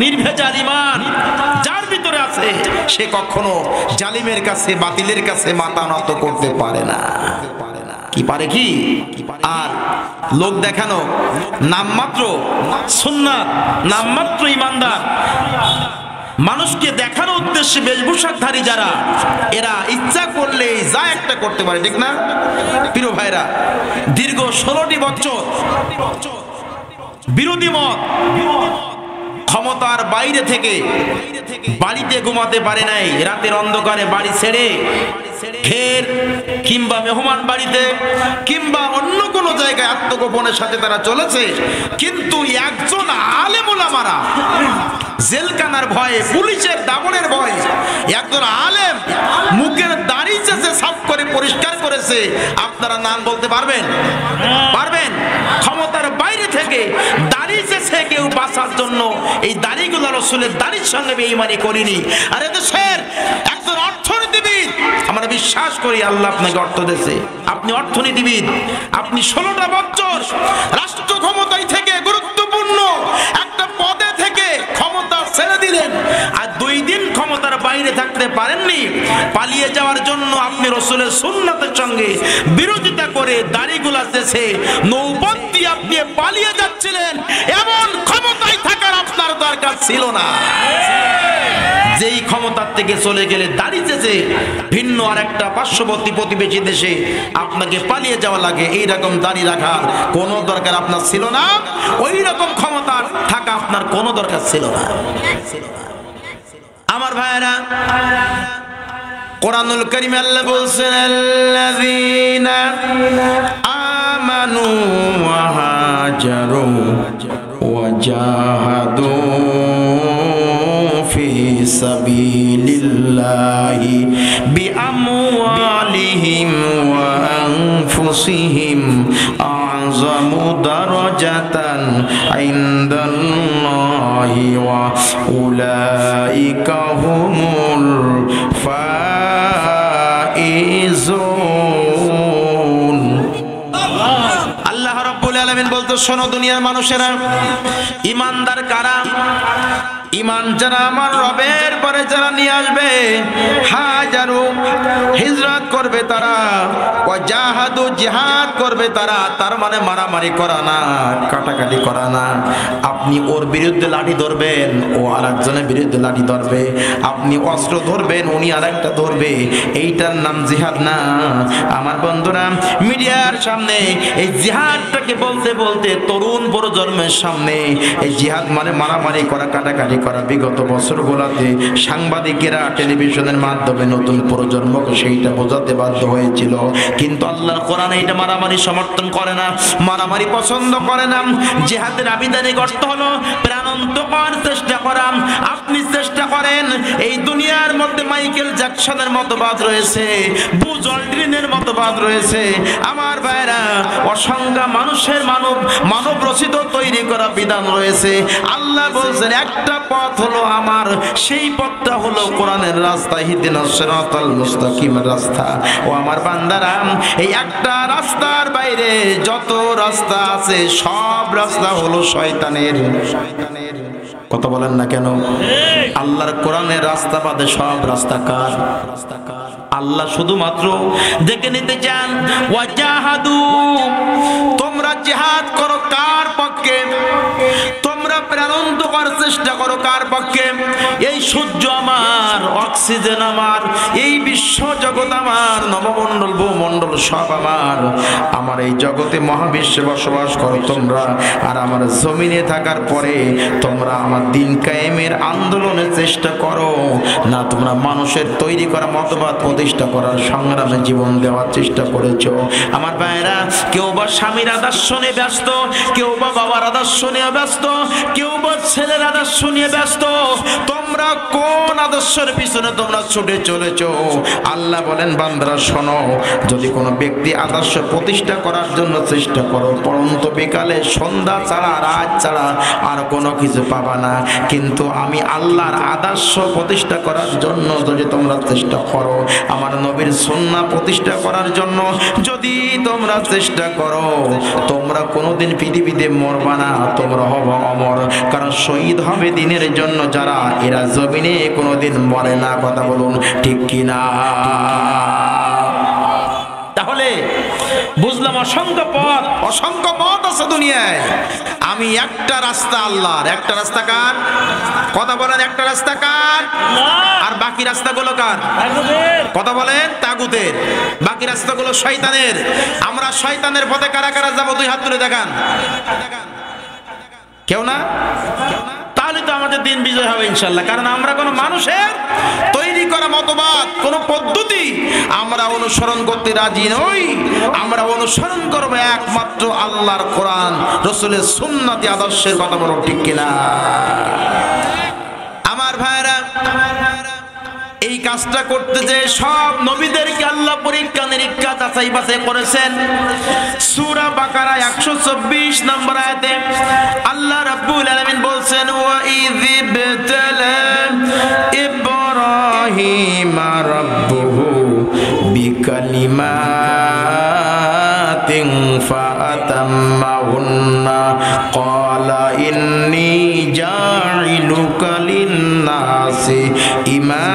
নির্ভেজাল ঈমান যার ভিতরে আছে সে কখনো জালিমের কাছে বাতিলের কাছে মাথা নত করতে পারে না। কি পারে কি? আর লোক দেখানো, নামমাত্র সুন্নাত, নামমাত্র ঈমানদার, মানুষকে দেখার উদ্দেশ্যে বেশভূষাধারী যারা, এরা ইচ্ছা করলে যা একটা করতে পারে, ঠিক না প্রিয় ভাইরা? দীর্ঘ 16টি বছর বিরোধী মত ক্ষমতার বাইরে থেকে বাড়িতে ঘুমাতে পারে নাই, রাতের অন্ধকারে বাড়ি ছেড়ে ফের কিংবা মেহমান বাড়িতে কিংবা অন্য কোনো জায়গায় আত্মগোপনের সাথে তারা চলেছে। কিন্তু একজন আলেম ওলামারা জেলখানার ভয়ে, পুলিশের দামনের ভয়ে একজন আলেম মুখের দাড়ি চেঁচে সাফ করে পরিষ্কার করেছে। আপনারা নাম বলতে পারবেন? পারবেন? ক্ষমতার বাইরে থেকে দাড়ি চেঁচে কেউ বাঁচার জন্য এই দাড়িগুলো রাসূলের দাড়ির সঙ্গে বেঈমানি করিনি। আর এদেশের একজন অর্থনীতিবিদ, আমরা বিশ্বাস করি আল্লাহ আপনাকে অর্থ দিয়েছে, আপনি অর্থনীতিবিদ, আপনি 16টা বছর রাষ্ট্র ক্ষমতায় থেকে গুরুত্বপূর্ণ একটা পদে থেকে ক্ষমতা ছেড়ে দিলেন, আর 2 দিন ক্ষমতার বাইরে থাকতে পারেননি। পালিয়ে যাওয়ার জন্য আপনি রাসূলের সুন্নাতের সঙ্গে বিরোধিতা করে দাড়িগুলা চেঁচে নৌপথ দিয়ে আপনি পালিয়ে যাচ্ছিলেন। এমন ক্ষমতায় থাকার আপনার দরকার ছিল না। যেই ক্ষমতার থেকে চলে গেলে দাড়ি চেঁচে ভিন্ন আর একটা পার্শ্ববর্তী প্রতিবেশী দেশে আপনাকে পালিয়ে যাওয়া লাগে, এইরকম দাড়ি রাখার কোনো দরকার আপনার ছিল না। ওই রকম ক্ষমতা থাকা আপনার কোনো দরকার ছিল না। আমার ভাইরা, কোরআনুল কারীমে আল্লাহ বলছেন, আল্লাযীনা আমানু ওয়া হাজারু ওয়া জাহাদু ফি সাবিলিল্লাহি বিআমওয়ালিহিম ওয়া আনফুসিহিম আ'যামু দারাজাতান ইনদাল্লাহি ওয়া উলাইকা হুমুল ফাইজুন। আল্লাহ রাব্বুল আলামিন বলতে, শোনো দুনিয়ার মানুষেরা, ঈমানদার কারা? ঈমান যারা আমার রবের পরে যারা নিয়ে আসবে, হাজারু হিজরত করবে তারা, ওয়া জাহাদু জিহাদ করবে তারা। তার মানে মারামারি করা না, কাটাকাটি করা না। আপনি ওর বিরুদ্ধে লাঠি ধরবেন, ও আরেকজনের বিরুদ্ধে লাঠি ধরবে। আপনি অস্ত্র ধরবেন, উনি আরেকটা ধরবে। এইটার নাম জিহাদ না। আমার বন্ধুরা, মিডিয়ার সামনে এই জিহাদটাকে বলতে বলতে তরুণ প্রজন্মের সামনে এই জিহাদ মানে মারামারি করা, কাটাকাটি করা। বিগত বছরগুলোতে সাংবাদিকেরা টেলিভিশনের মাধ্যমে নতুন প্রজন্মকে সেইটা বোঝাতে বাধ্য হয়েছিল, কিন্তু আল্লাহর কোরআন এটা মারামারি সমর্থন করে না, মারামারি পছন্দ করে না। জিহাদের আবিধানিক অর্থ হলো প্রাণান্ত করার চেষ্টা করা। আপনি চেষ্টা করেন, এই দুনিয়ার মধ্যে মাইকেল জ্যাকসনের মতবাদ রয়েছে, বুজ অল্ড্রিনের মতবাদ রয়েছে। আমার ভাইরা, অসংখ্য মানুষের মানব রচিত তৈরি করা বিধান রয়েছে। আল্লাহ বলছেন একটা পথ হলো আমার, সেই পথটা হলো কোরআনের রাস্তা, ইহদিনাস সিরাতাল মুস্তাকিমের রাস্তা। ও আমার বান্দারা, এই একটা রাস্তার বাইরে যত রাস্তা আছে সব রাস্তা হলো শয়তানের। কথা বলেন না কেন? আল্লাহর কোরআনের রাস্তা বাদে সব রাস্তা কার? আল্লাহ শুধুমাত্র দেখে নিতে চান, ওয়াজাহাদু, তোমরা জিহাদ করো কার পক্ষে? তোমরা প্রাণান্ত করার চেষ্টা করো কার পক্ষে? এই সূর্য আমার, অক্সিজেন আমার, এই বিশ্ব জগৎ আমার, নবমণ্ডল ভূমণ্ডল সব আমার। আমার এই জগতে মহাবিশ্বে বসবাস করো তোমরা, আর আমার জমিনে থাকার পরে তোমরা আমার দিন কায়েমের আন্দোলনের চেষ্টা করো না। তোমরা মানুষের তৈরি করা মতবাদ প্রতিষ্ঠা করার সংগ্রামে জীবন দেওয়ার চেষ্টা করেছো। আমার ভাইয়েরা, কেউ বা স্বামীর আদর্শ নিয়ে ব্যস্ত, কেউ বা বাবার আদর্শ নিয়ে ব্যস্ত, কেউ বা ছেলের আদর্শ নিয়ে ব্যস্ত। তোমরা কোন আদর্শের পিছনে তোমরা ছুটে চলেছো? আল্লাহ বলেন, বান্দারা শোনো, যদি কোনো ব্যক্তি আদর্শ প্রতিষ্ঠা করার জন্য চেষ্টা করো, পরন্ত বিকালে সন্ধ্যা ছাড়া, রাত ছাড়া আর কোনো কিছু পাবা না। কিন্তু আমি আল্লাহর আদর্শ প্রতিষ্ঠা করার জন্য যদি তোমরা চেষ্টা করো, আমার নবীর সুন্নাহ প্রতিষ্ঠা করার জন্য যদি তোমরা চেষ্টা করো, তোমরা কোনোদিন পৃথিবীতে মরবা না, তোমরা হবো অমর। কারণ শহীদ হবে দিনের জন্য যারা, এরা জমিনে কোনোদিন মরে না। কথা বলুন ঠিক কিনা? তাহলে বুঝলাম অসংখ্য পথ আছে দুনিয়ায়। আমি একটা রাস্তা আল্লাহর, একটা রাস্তা কার? কথা বলেন, একটা রাস্তা কার? আর বাকি রাস্তাগুলো কার? কথা বলেন, তাগুতের। বাকি রাস্তাগুলো শয়তানের। আমরা শয়তানের পথে কারা কারা যাবো? দুই হাত তুলে দেখান। কেউ না? তাহলে তো আমাদের দিন বিজয় হবে ইনশাল্লাহ। কারণ আমরা কোনো মানুষের তৈরি করা মতবাদ, কোনো পদ্ধতি আমরা অনুসরণ করতে রাজি নই। আমরা অনুসরণ করব একমাত্র আল্লাহর কোরআন, রাসূলের সুন্নতি আদর্শের। কথা বলো ঠিক কিনা? আমার ভাইরা, এই কাজটা করতে যে সব নবীদেরকে আল্লাহ পরীক্ষা নিরীক্ষা যাচাই বাছাই করেছেন। সূরা বাকারা 124 নম্বর আয়াতে আল্লাহ রাব্বুল আলামিন বলছেন, ওয়া ইযিবতালা ইব্রাহিমা রাব্বুহু বিকালিমাতিন ফাআতাম্মাহুন্না ক্বালা ইন্নী জাইলুকা লিন-নাসি ইমামা।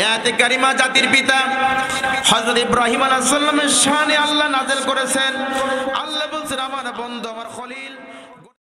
আয়াতে কারিমা জাতির পিতা হযরত ইব্রাহিম আলাইহিস সালামের শানে আল্লাহ নাযিল করেছেন। আল্লাহ বলছেন, আমার বন্ধু, আমার খলিল